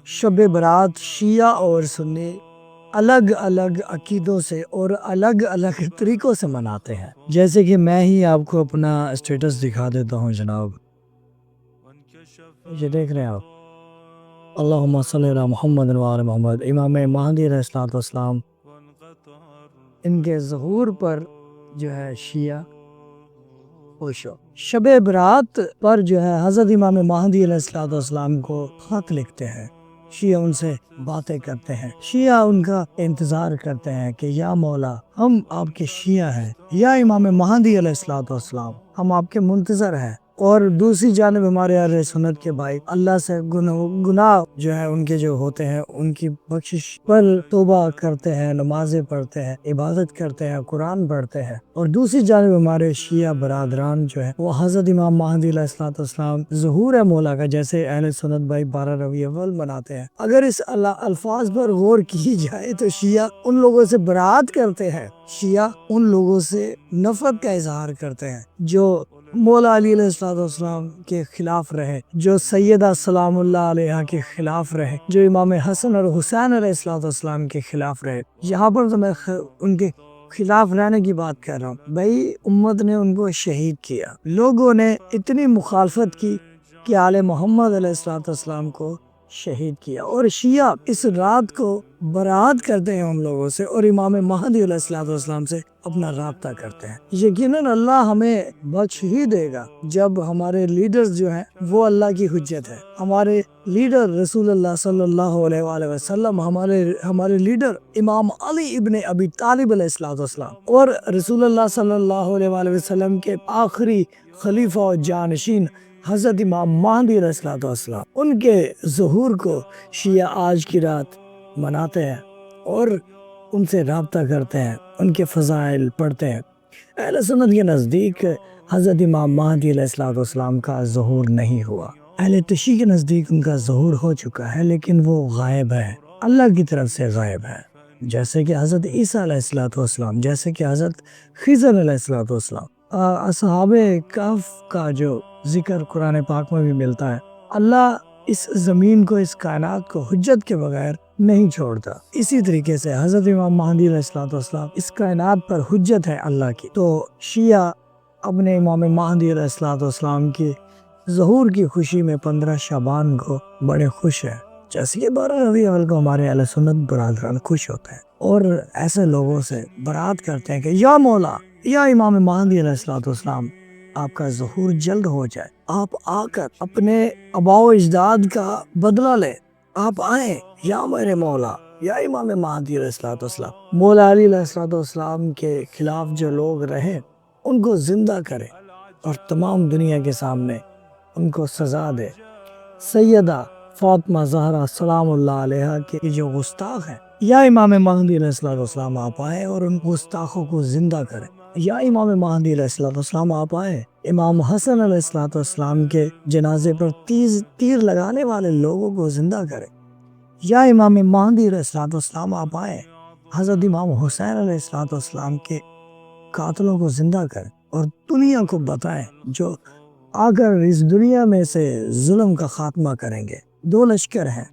شب برات شیعہ اور سنی الگ الگ عقیدوں سے اور الگ الگ طریقوں سے مناتے ہیں. جیسے کہ میں ہی آپ کو اپنا اسٹیٹس دکھا دیتا ہوں جناب. یہ دیکھ رہے ہیں آپ, اللہم صلی علی محمد و آل محمد. امام مہدی علیہ الصلوۃ والسلام ان کے ظہور پر جو ہے شیعہ خوش ہو. شب برات پر جو ہے حضرت امام مہدی علیہ الصلوۃ والسلام کو خط لکھتے ہیں. شیعہ ان سے باتیں کرتے ہیں, شیعہ ان کا انتظار کرتے ہیں کہ یا مولا ہم آپ کے شیعہ ہیں, یا امام مہدی علیہ الصلوۃ والسلام ہم آپ کے منتظر ہیں. اور دوسری جانب ہمارے اہل سنت کے بھائی اللہ سے گناہ جو ہے ان کے جو ہوتے ہیں ان کی بخشش پر توبہ کرتے ہیں, نمازیں پڑھتے ہیں, عبادت کرتے ہیں, قرآن پڑھتے ہیں. اور دوسری جانب ہمارے شیعہ برادران جو ہے وہ حضرت امام مہدی علیہ الصلوۃ والسلام ظہور ہے مولا کا, جیسے اہل سنت بھائی 12 ربیع الاول مناتے ہیں. اگر اس الفاظ پر غور کی جائے تو شیعہ ان لوگوں سے برات کرتے ہیں, شیعہ ان لوگوں سے نفرت کا اظہار کرتے ہیں جو مولا علی علیہ الصلوۃ والسلام کے خلاف رہے, جو سیدہ سلام اللہ علیہا کے خلاف رہے, جو امام حسن اور حسین علیہ الصلوۃ والسلام کے خلاف رہے. یہاں پر تو میں ان کے خلاف رہنے کی بات کر رہا ہوں بھائی. امت نے ان کو شہید کیا, لوگوں نے اتنی مخالفت کی کہ آل محمد علیہ الصلوۃ والسلام کو شہید کیا. اور شیعہ اس رات کو برات کرتے ہیں ان لوگوں سے اور امام مہدی علیہ الصلوۃ والسلام سے اپنا رابطہ کرتے ہیں. یقیناً اللہ ہمیں بخش ہی دے گا جب ہمارے لیڈرز جو ہیں وہ اللہ کی حجت ہے. ہمارے لیڈر رسول اللہ صلی اللہ علیہ وآلہ وسلم, ہمارے لیڈر امام علی ابن ابی طالب علیہ الصلوۃ والسلام اور رسول اللہ صلی اللہ علیہ وآلہ وسلم کے آخری خلیفہ و جانشین حضرت امام مہدی علیہ الصلوۃ والسلام, ان کے ظہور کو شیعہ آج کی رات مناتے ہیں اور ان سے رابطہ کرتے ہیں, ان کے فضائل پڑھتے ہیں. اہل سنت کے نزدیک حضرت امام مہدی علیہ الصلوۃ والسلام کا ظہور نہیں ہوا. اہل تشیع کے نزدیک ان کا ظہور ہو چکا ہے لیکن وہ غائب ہے, اللہ کی طرف سے غائب ہے. جیسے کہ حضرت عیسیٰ علیہ الصلوۃ والسلام, جیسے کہ حضرت خضر علیہ الصلوۃ والسلام. اصحاب کہف کا جو ذکر قرآن پاک میں بھی ملتا ہے. اللہ اس زمین کو, اس کائنات کو حجت کے بغیر نہیں چھوڑتا. اسی طریقے سے حضرت امام مہدی علیہ الصلوۃ والسلام اس کائنات پر حجت ہے اللہ کی. تو شیعہ اپنے امام مہدی علیہ الصلوۃ والسلام کی ظہور کی خوشی میں 15 شعبان کو بڑے خوش ہیں, جیسے کہ 12 ربیع الاول کو ہمارے اہل سنت برادران خوش ہوتے ہیں اور ایسے لوگوں سے برات کرتے ہیں کہ یا مولا یا امام مہدی علیہ الصلوۃ والسلام آپ کا ظہور جلد ہو جائے, آپ آ کر اپنے آباء و اجداد کا بدلہ لیں, آپ آئیں یا میرے مولا یا امام مہدی علیہ الصلوۃ والسلام. مولا علی علیہ الصلوۃ والسلام کے خلاف جو لوگ رہے ان کو زندہ کرے اور تمام دنیا کے سامنے ان کو سزا دے. سیدہ فاطمہ زہرا سلام اللہ علیہا کے جو گستاخ ہیں, یا امام مہدی علیہ الصلوۃ والسلام آپ آئے اور ان گستاخوں کو زندہ کریں, یا امام مہدی علیہ الصلوۃ والسلام آپ آئے امام حسن علیہ الصلوۃ والسلام کے جنازے پر تیر لگانے والے لوگوں کو زندہ کریں, یا امام مہدی علیہ الصلوۃ والسلام آپ آئے حضرت امام حسین علیہ الصلوۃ والسلام کے قاتلوں کو زندہ کریں اور دنیا کو بتائیں جو آ کر اس دنیا میں سے ظلم کا خاتمہ کریں گے. 2 لشکر ہیں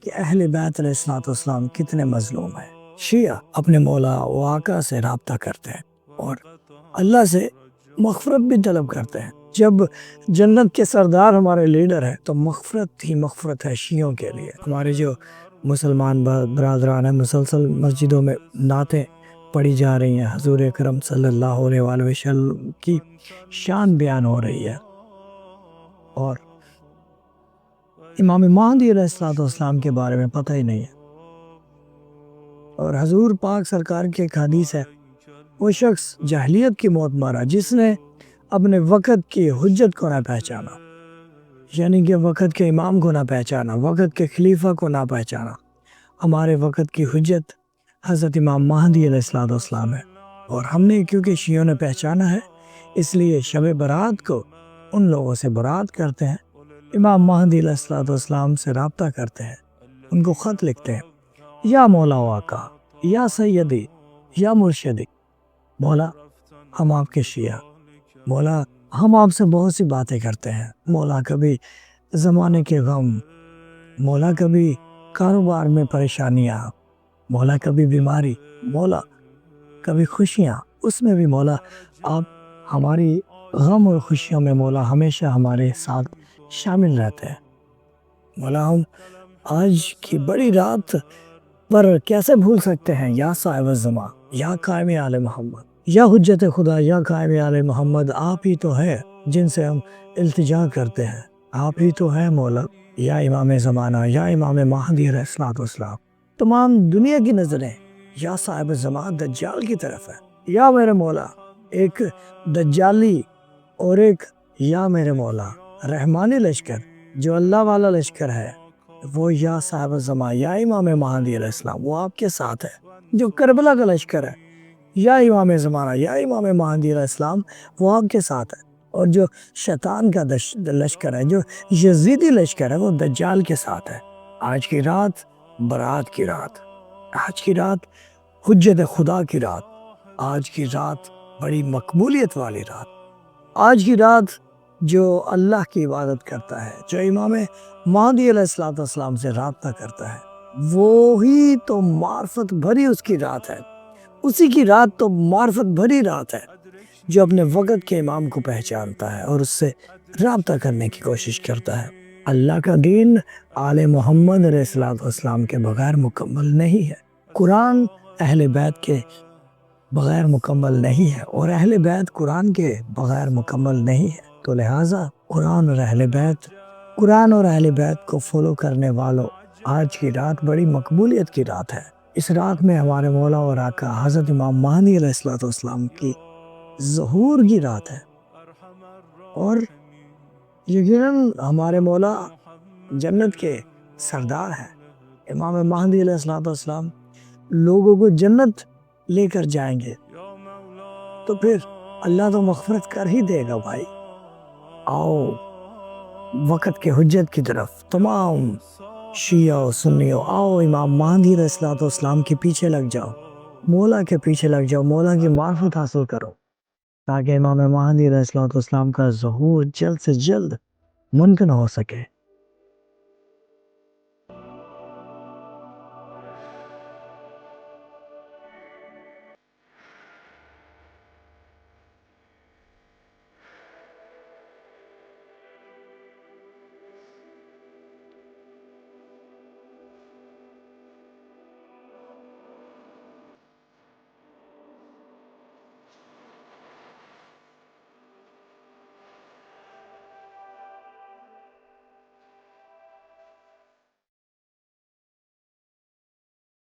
کہ اہل بیت علیہ الصلوۃ والسلام کتنے مظلوم ہیں. شیعہ اپنے مولا و آقا سے رابطہ کرتے ہیں اور اللہ سے مغفرت بھی طلب کرتے ہیں. جب جنت کے سردار ہمارے لیڈر ہیں تو مغفرت ہی مغفرت ہے شیعوں کے لیے. ہمارے جو مسلمان برادران ہیں مسلسل مسجدوں میں نعتیں پڑھی جا رہی ہیں, حضور اکرم صلی اللہ علیہ وآلہ وسلم کی شان بیان ہو رہی ہے اور امام مہدی علیہ الصلوۃ والسلام کے بارے میں پتہ ہی نہیں ہے. اور حضور پاک سرکار کی ایک حدیث ہے, وہ شخص جاہلیت کی موت مرا جس نے اپنے وقت کی حجت کو نہ پہچانا, یعنی کہ وقت کے امام کو نہ پہچانا, وقت کے خلیفہ کو نہ پہچانا. ہمارے وقت کی حجت حضرت امام مہدی علیہ الصلوۃ والسلام ہے اور ہم نے کیونکہ شیعوں نے پہچانا ہے اس لیے شب برات کو ان لوگوں سے برات کرتے ہیں, امام مہدی علیہ الصلوۃ والسلام سے رابطہ کرتے ہیں, ان کو خط لکھتے ہیں, یا مولا و آقا یا سیدی یا مرشدی, مولا ہم آپ کے شیعہ, مولا ہم آپ سے بہت سی باتیں کرتے ہیں, مولا کبھی زمانے کے غم, مولا کبھی کاروبار میں پریشانیاں مولا، کبھی بیماری مولا، کبھی خوشیاں اس میں بھی مولا آپ ہماری غم اور خوشیوں میں مولا ہمیشہ ہمارے ساتھ شامل رہتے ہیں۔ مولا ہم آج کی بڑی رات پر کیسے بھول سکتے ہیں؟ یا صاحب الزمان، یا قائم آل محمد، یا حجت خدا، یا قائم آل محمد، آپ ہی تو ہے جن سے ہم التجا کرتے ہیں، آپ ہی تو ہے مولا۔ یا امام زمانہ، یا امام مہدی علیہ الصلوۃ والسلام، تمام دنیا کی نظریں یا صاحب الزمان دجال کی طرف ہے۔ یا میرے مولا، ایک دجالی اور ایک یا میرے مولا رحمانی لشکر جو اللہ والا لشکر ہے، وہ یا صاحب الزمان یا امام مہدی علیہ السلام وہ آپ کے ساتھ ہے۔ جو کربلا کا لشکر ہے، یا امام زمانہ یا امام مہدی علیہ السلام وہ آپ کے ساتھ ہے۔ اور جو شیطان کا لشکر ہے، جو یزیدی لشکر ہے، وہ دجال کے ساتھ ہے۔ آج کی رات برات کی رات، آج کی رات حجت خدا کی رات، آج کی رات بڑی مقبولیت والی رات، آج کی رات جو اللہ کی عبادت کرتا ہے، جو امام مہدی علیہ السلام سے رابطہ کرتا ہے، وہی تو معرفت بھری اس کی رات ہے۔ اسی کی رات تو معرفت بھری رات ہے جو اپنے وقت کے امام کو پہچانتا ہے اور اس سے رابطہ کرنے کی کوشش کرتا ہے۔ اللہ کا دین آل محمد علیہ السلام کے بغیر مکمل نہیں ہے، قرآن اہل بیت کے بغیر مکمل نہیں ہے، اور اہل بیت قرآن کے بغیر مکمل نہیں ہے۔ تو لہٰذا قرآن اور اہل بیت کو فالو کرنے والوں، آج کی رات بڑی مقبولیت کی رات ہے۔ اس رات میں ہمارے مولا اور آقا حضرت امام مہدی علیہ السلام کی ظہور کی رات ہے، اور یقیناً ہمارے مولا جنت کے سردار ہیں۔ امام مہدی علیہ السلام لوگوں کو جنت لے کر جائیں گے، تو پھر اللہ تو مغفرت کر ہی دے گا بھائی۔ آؤ وقت کے حجت کی طرف تمام شیعہ و سنیوں، آؤ امام مہدی علیہ السلام کے پیچھے لگ جاؤ، مولا کے پیچھے لگ جاؤ، مولا کی معرفت حاصل کرو، تاکہ امام مہدی علیہ السلام کا ظہور جلد سے جلد ممکن ہو سکے۔